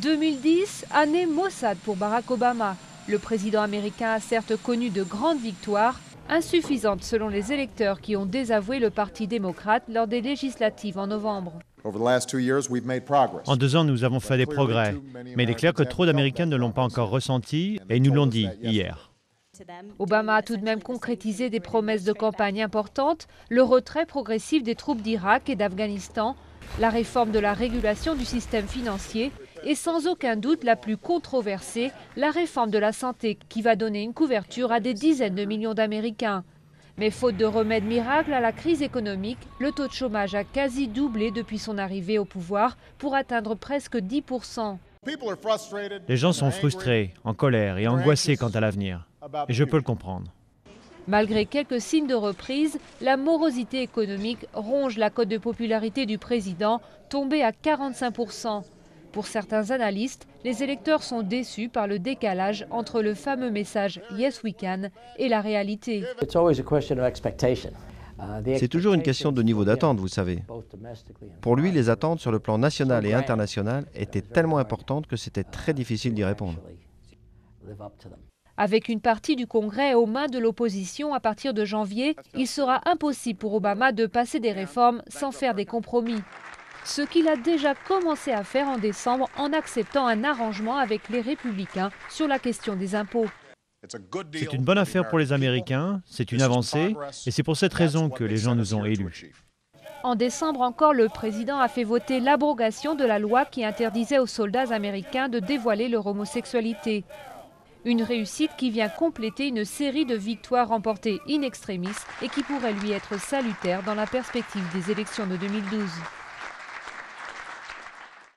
2010, année Mossad pour Barack Obama. Le président américain a certes connu de grandes victoires, insuffisantes selon les électeurs qui ont désavoué le Parti démocrate lors des législatives en novembre. En 2 ans, nous avons fait des progrès, mais il est clair que trop d'Américains ne l'ont pas encore ressenti et nous l'ont dit hier. Obama a tout de même concrétisé des promesses de campagne importantes, le retrait progressif des troupes d'Irak et d'Afghanistan, la réforme de la régulation du système financier et sans aucun doute la plus controversée, la réforme de la santé qui va donner une couverture à des dizaines de millions d'Américains. Mais faute de remède miracle à la crise économique, le taux de chômage a quasi doublé depuis son arrivée au pouvoir pour atteindre presque 10%. Les gens sont frustrés, en colère et angoissés quant à l'avenir. Et je peux le comprendre. Malgré quelques signes de reprise, la morosité économique ronge la cote de popularité du président, tombée à 45%. Pour certains analystes, les électeurs sont déçus par le décalage entre le fameux message « Yes we can » et la réalité. C'est toujours une question de niveau d'attente, vous savez. Pour lui, les attentes sur le plan national et international étaient tellement importantes que c'était très difficile d'y répondre. Avec une partie du Congrès aux mains de l'opposition à partir de janvier, il sera impossible pour Obama de passer des réformes sans faire des compromis. Ce qu'il a déjà commencé à faire en décembre en acceptant un arrangement avec les républicains sur la question des impôts. C'est une bonne affaire pour les Américains, c'est une avancée, et c'est pour cette raison que les gens nous ont élus. En décembre encore, le président a fait voter l'abrogation de la loi qui interdisait aux soldats américains de dévoiler leur homosexualité. Une réussite qui vient compléter une série de victoires remportées in extremis et qui pourrait lui être salutaire dans la perspective des élections de 2012.